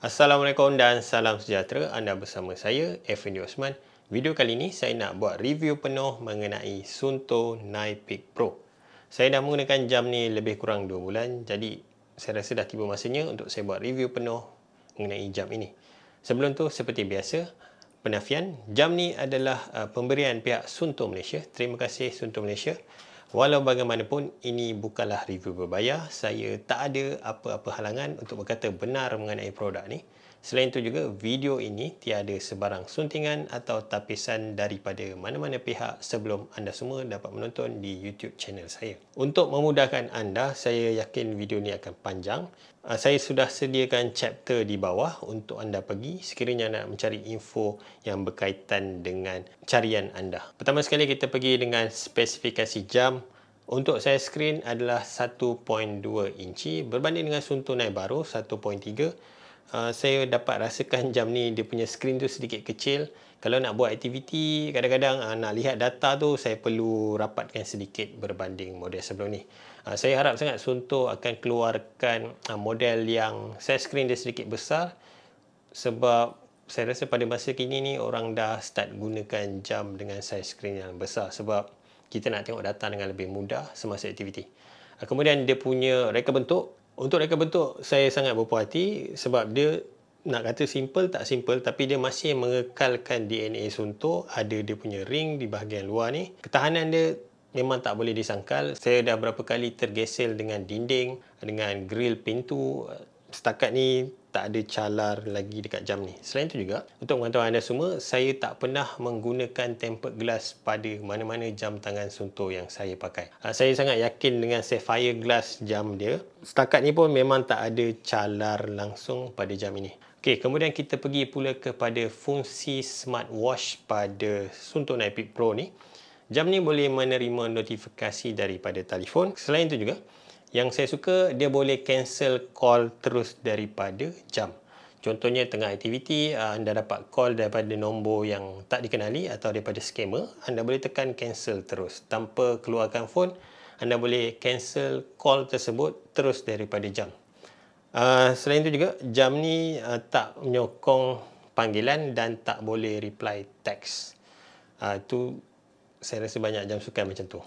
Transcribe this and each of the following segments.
Assalamualaikum dan salam sejahtera. Anda bersama saya, Effendi Osman. Video kali ini saya nak buat review penuh mengenai Suunto Nipeak Pro. Saya dah menggunakan jam ni lebih kurang 2 bulan, jadi saya rasa dah tiba masanya untuk saya buat review penuh mengenai jam ini. Sebelum tu, seperti biasa, penafian, jam ni adalah pemberian pihak Suunto Malaysia. Terima kasih Suunto Malaysia. Walau bagaimanapun, ini bukanlah review berbayar. Saya tak ada apa-apa halangan untuk berkata benar mengenai produk ni. Selain itu juga, video ini tiada sebarang suntingan atau tapisan daripada mana-mana pihak sebelum anda semua dapat menonton di YouTube channel saya. Untuk memudahkan anda, saya yakin video ni akan panjang. Saya sudah sediakan chapter di bawah untuk anda pergi sekiranya nak mencari info yang berkaitan dengan carian anda. Pertama sekali kita pergi dengan spesifikasi jam. Untuk size skrin adalah 1.2 inci berbanding dengan Suunto Nike baru 1.3. Saya dapat rasakan jam ni dia punya skrin tu sedikit kecil. Kalau nak buat aktiviti, kadang-kadang nak lihat data tu saya perlu rapatkan sedikit berbanding model sebelum ni. Saya harap sangat Suunto akan keluarkan model yang size skrin dia sedikit besar, sebab saya rasa pada masa kini ni orang dah start gunakan jam dengan size skrin yang besar sebab kita nak tengok data dengan lebih mudah semasa aktiviti. Kemudian dia punya reka bentuk. Untuk reka bentuk saya sangat berpuas hati sebab dia nak kata simple tak simple, tapi dia masih mengekalkan DNA Suunto. Ada dia punya ring di bahagian luar ni. Ketahanan dia memang tak boleh disangkal. Saya dah berapa kali tergesel dengan dinding, dengan grill pintu. Setakat ni tak ada calar lagi dekat jam ni. Selain itu juga, untuk pengetahuan anda semua, saya tak pernah menggunakan tempered glass pada mana-mana jam tangan Suunto yang saya pakai. Saya sangat yakin dengan sapphire glass jam dia. Setakat ni pun memang tak ada calar langsung pada jam ini. Okey, kemudian kita pergi pula kepada fungsi smartwatch pada Suunto Nipeak Pro ni. Jam ni boleh menerima notifikasi daripada telefon. Selain itu juga, yang saya suka, dia boleh cancel call terus daripada jam. Contohnya tengah aktiviti, anda dapat call daripada nombor yang tak dikenali atau daripada scammer, anda boleh tekan cancel terus. Tanpa keluarkan phone, anda boleh cancel call tersebut terus daripada jam. Selain itu juga, jam ni tak menyokong panggilan dan tak boleh reply text. Itu saya rasa banyak jam sukan macam tu.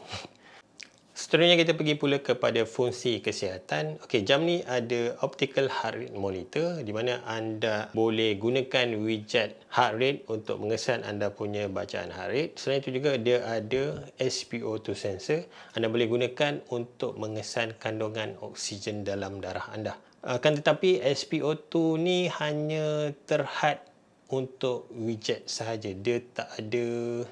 Seterusnya kita pergi pula kepada fungsi kesihatan. Okey, jam ni ada optical heart rate monitor di mana anda boleh gunakan widget heart rate untuk mengesan anda punya bacaan heart rate. Selain itu juga dia ada SpO2 sensor. Anda boleh gunakan untuk mengesan kandungan oksigen dalam darah anda. Akan tetapi SpO2 ni hanya terhad untuk widget sahaja. Dia tak ada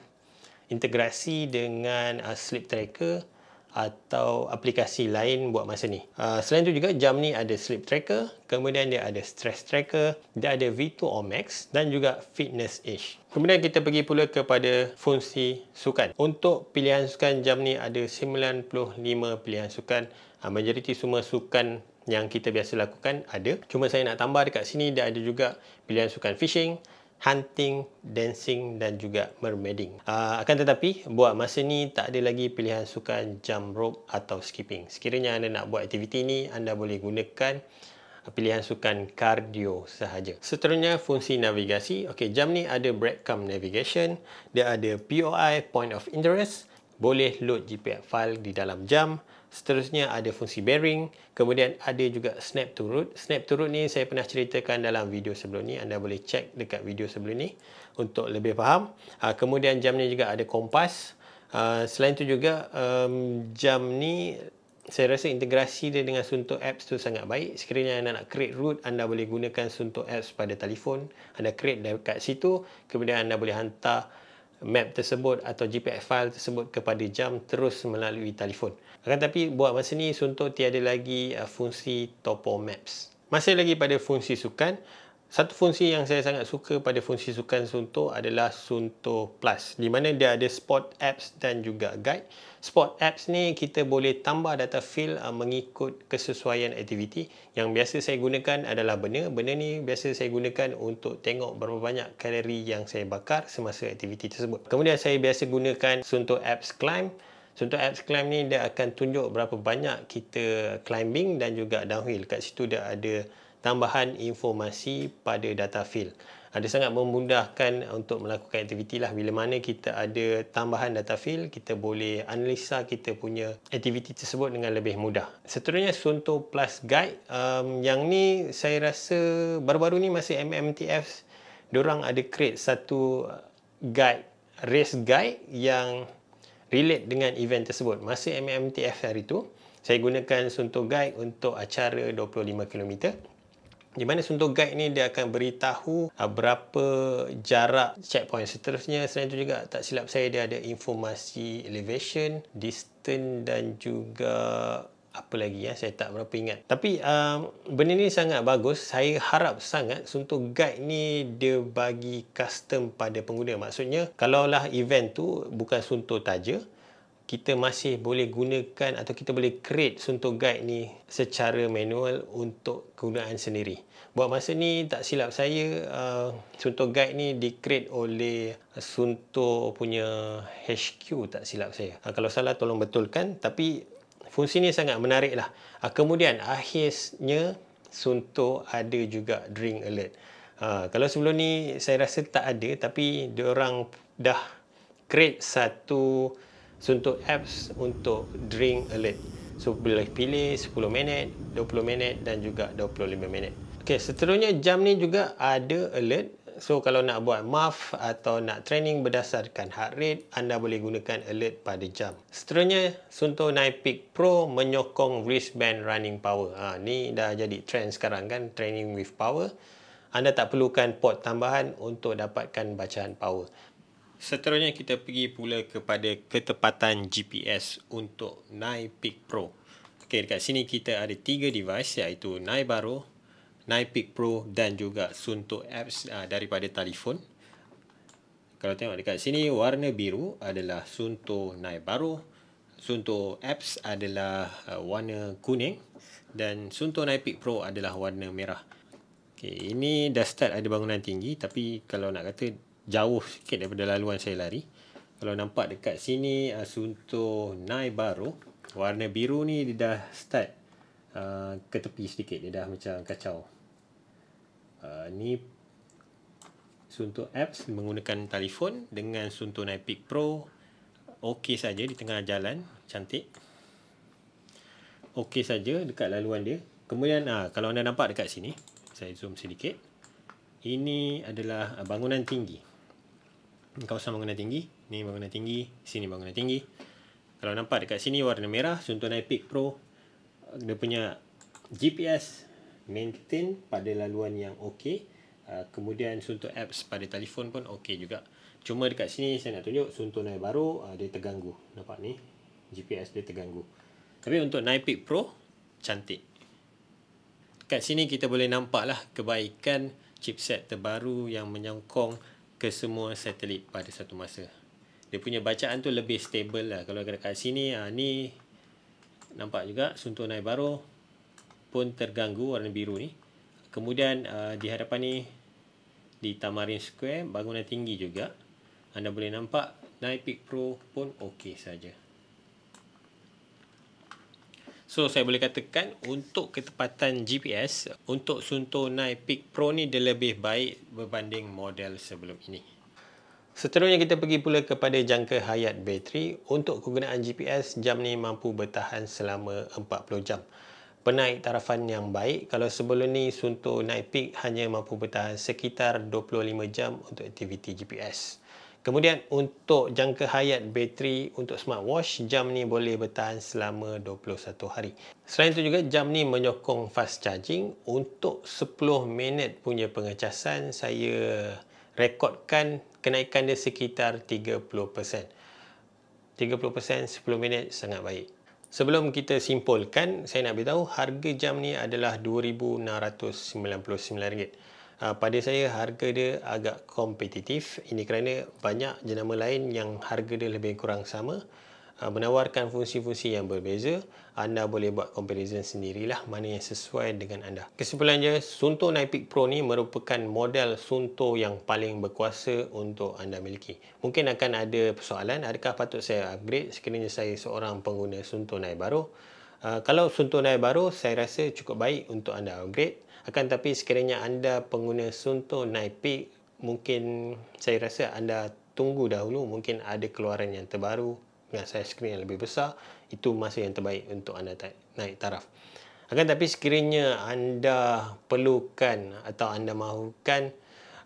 integrasi dengan sleep tracker atau aplikasi lain buat masa ni. Selain itu juga, jam ni ada sleep tracker, kemudian dia ada stress tracker, dia ada V2 Max dan juga fitness age. Kemudian kita pergi pula kepada fungsi sukan. Untuk pilihan sukan, jam ni ada 95 pilihan sukan. Majoriti semua sukan yang kita biasa lakukan ada. Cuma saya nak tambah dekat sini, dia ada juga pilihan sukan fishing, hunting, dancing dan juga mermaiding. Akan tetapi, buat masa ni tak ada lagi pilihan sukan jump rope atau skipping. Sekiranya anda nak buat aktiviti ni, anda boleh gunakan pilihan sukan kardio sahaja. Seterusnya, fungsi navigasi. Okey, jam ni ada breadcrumb navigation, dia ada POI, point of interest, boleh load GPS file di dalam jam. Seterusnya ada fungsi bearing, kemudian ada juga snap to route. Snap to route ni saya pernah ceritakan dalam video sebelum ni, anda boleh cek dekat video sebelum ni untuk lebih faham. Kemudian jam ni juga ada kompas. Selain itu juga jam ni saya rasa integrasi dia dengan Suunto apps tu sangat baik. Sekiranya anda nak create route, anda boleh gunakan Suunto apps pada telefon. Anda create dekat situ, kemudian anda boleh hantar map tersebut atau GPS file tersebut kepada jam terus melalui telefon. Akan tetapi buat masa ni Suunto tiada lagi fungsi Topo Maps. Masih lagi pada fungsi sukan. Satu fungsi yang saya sangat suka pada fungsi sukan Suunto adalah Suunto Plus, di mana dia ada sport apps dan juga guide. Sport apps ni kita boleh tambah data field mengikut kesesuaian aktiviti. Yang biasa saya gunakan adalah burner. Burner ni biasa saya gunakan untuk tengok berapa banyak kalori yang saya bakar semasa aktiviti tersebut. Kemudian saya biasa gunakan Suunto Apps Climb. Suunto Apps Climb ni dia akan tunjuk berapa banyak kita climbing dan juga downhill. Kat situ dia ada tambahan informasi pada data field. Dia sangat memudahkan untuk melakukan aktiviti lah. Bila mana kita ada tambahan data field, kita boleh analisa kita punya aktiviti tersebut dengan lebih mudah. Seterusnya Suunto Plus Guide. Yang ni saya rasa baru-baru ni masih MMTF, diorang ada create satu guide, race guide yang relate dengan event tersebut. Masa MMTF hari tu, saya gunakan Suunto Guide untuk acara 25 km. Di mana Suunto Guide ni dia akan beritahu berapa jarak checkpoint seterusnya. Selain itu juga, tak silap saya, dia ada informasi elevation, distance dan juga apa lagi ya, saya tak berapa ingat. Tapi benda ni sangat bagus. Saya harap sangat Suunto Guide ni dia bagi custom pada pengguna. Maksudnya, kalaulah event tu bukan Suunto taja, kita masih boleh gunakan atau kita boleh create Suunto Guide ni secara manual untuk kegunaan sendiri. Buat masa ni, tak silap saya, Suunto Guide ni di-create oleh Suunto punya HQ, tak silap saya. Kalau salah, tolong betulkan. Tapi fungsi ni sangat menarik lah. Kemudian, akhirnya Suunto ada juga drink alert. Kalau sebelum ni, saya rasa tak ada. Tapi diorang dah create satu Suunto apps untuk drink alert. So, boleh pilih 10 minit, 20 minit dan juga 25 minit. Okey, seterusnya jam ni juga ada alert. So, kalau nak buat MAF atau nak training berdasarkan heart rate, anda boleh gunakan alert pada jam. Seterusnya, Suunto Nypeak Pro menyokong wristband running power. Ni dah jadi trend sekarang kan, training with power. Anda tak perlukan port tambahan untuk dapatkan bacaan power. Seterusnya kita pergi pula kepada ketepatan GPS untuk Nypeak Pro. Okey, dekat sini kita ada 3 device, iaitu Nybaro, Nypeak Pro dan juga Suunto apps daripada telefon. Kalau tengok dekat sini, warna biru adalah Suunto Nybaro, Suunto apps adalah warna kuning dan Suunto Nypeak Pro adalah warna merah. Okey, ini dah start ada bangunan tinggi, tapi kalau nak kata jauh sikit daripada laluan saya lari. Kalau nampak dekat sini, Suunto Nybaro, warna biru ni dia dah start ke tepi sedikit, dia dah macam kacau. Ni Suunto apps menggunakan telefon dengan Suunto Nypeak Pro okey saja di tengah jalan, cantik. Okey saja dekat laluan dia. Kemudian kalau anda nampak dekat sini, saya zoom sedikit. Ini adalah bangunan tinggi. Kawasan bangunan tinggi, ni bangunan tinggi, sini bangunan tinggi. Kalau nampak dekat sini warna merah, Suunto Nypeak Pro, dia punya GPS maintain pada laluan yang okey. Kemudian Suunto apps pada telefon pun okey juga. Cuma dekat sini saya nak tunjuk Suunto Nybaro, dia terganggu. Nampak ni, GPS dia terganggu. Tapi untuk Nypeak Pro, cantik. Dekat sini kita boleh nampak lah kebaikan chipset terbaru yang menyokong ke semua satelit pada satu masa. Dia punya bacaan tu lebih stable lah. Kalau dekat sini, ni nampak juga Suunto Nybaro pun terganggu warna biru ni. Kemudian di hadapan ni, di Tamarin Square, bangunan tinggi juga. Anda boleh nampak Nypeak Pro pun okey saja. So, saya boleh katakan untuk ketepatan GPS, untuk Suunto Nypeak Pro ni dia lebih baik berbanding model sebelum ini. Seterusnya kita pergi pula kepada jangka hayat bateri. Untuk kegunaan GPS, jam ni mampu bertahan selama 40 jam. Penaik tarafan yang baik. Kalau sebelum ni Suunto Nypeak hanya mampu bertahan sekitar 25 jam untuk aktiviti GPS. Kemudian untuk jangka hayat bateri untuk smartwatch, jam ni boleh bertahan selama 21 hari. Selain itu juga, jam ni menyokong fast charging. Untuk 10 minit punya pengecasan, saya rekodkan kenaikan dia sekitar 30%. 30% 10 minit sangat baik. Sebelum kita simpulkan, saya nak beritahu harga jam ni adalah RM2,699. Pada saya harga dia agak kompetitif. Ini kerana banyak jenama lain yang harga dia lebih kurang sama, menawarkan fungsi-fungsi yang berbeza. Anda boleh buat comparison sendirilah mana yang sesuai dengan anda. Kesimpulannya, Suunto Nypeak Pro ni merupakan model Suunto yang paling berkuasa untuk anda miliki. Mungkin akan ada persoalan, adakah patut saya upgrade sekiranya saya seorang pengguna Suunto Nybaro? Kalau Suunto Nybaro, saya rasa cukup baik untuk anda upgrade. Akan tapi sekiranya anda pengguna Suunto Nightpeak, mungkin saya rasa anda tunggu dahulu, mungkin ada keluaran yang terbaru dengan saiz skrin yang lebih besar. Itu masa yang terbaik untuk anda naik taraf. Akan tapi sekiranya anda perlukan atau anda mahukan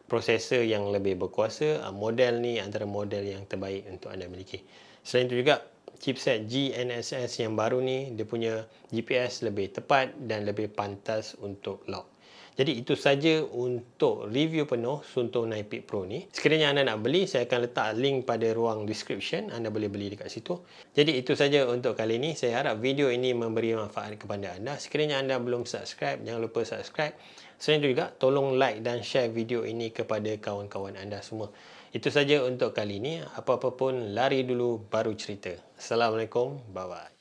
prosesor yang lebih berkuasa, model ni antara model yang terbaik untuk anda miliki. Selain itu juga, chipset GNSS yang baru ni, dia punya GPS lebih tepat dan lebih pantas untuk lock. Jadi itu saja untuk review penuh Suunto Nightpeak Pro ni. Sekiranya anda nak beli, saya akan letak link pada ruang description. Anda boleh beli dekat situ. Jadi itu saja untuk kali ini. Saya harap video ini memberi manfaat kepada anda. Sekiranya anda belum subscribe, jangan lupa subscribe. Selain itu juga, tolong like dan share video ini kepada kawan-kawan anda semua. Itu saja untuk kali ini. Apa-apa pun, lari dulu baru cerita. Assalamualaikum. Bye-bye.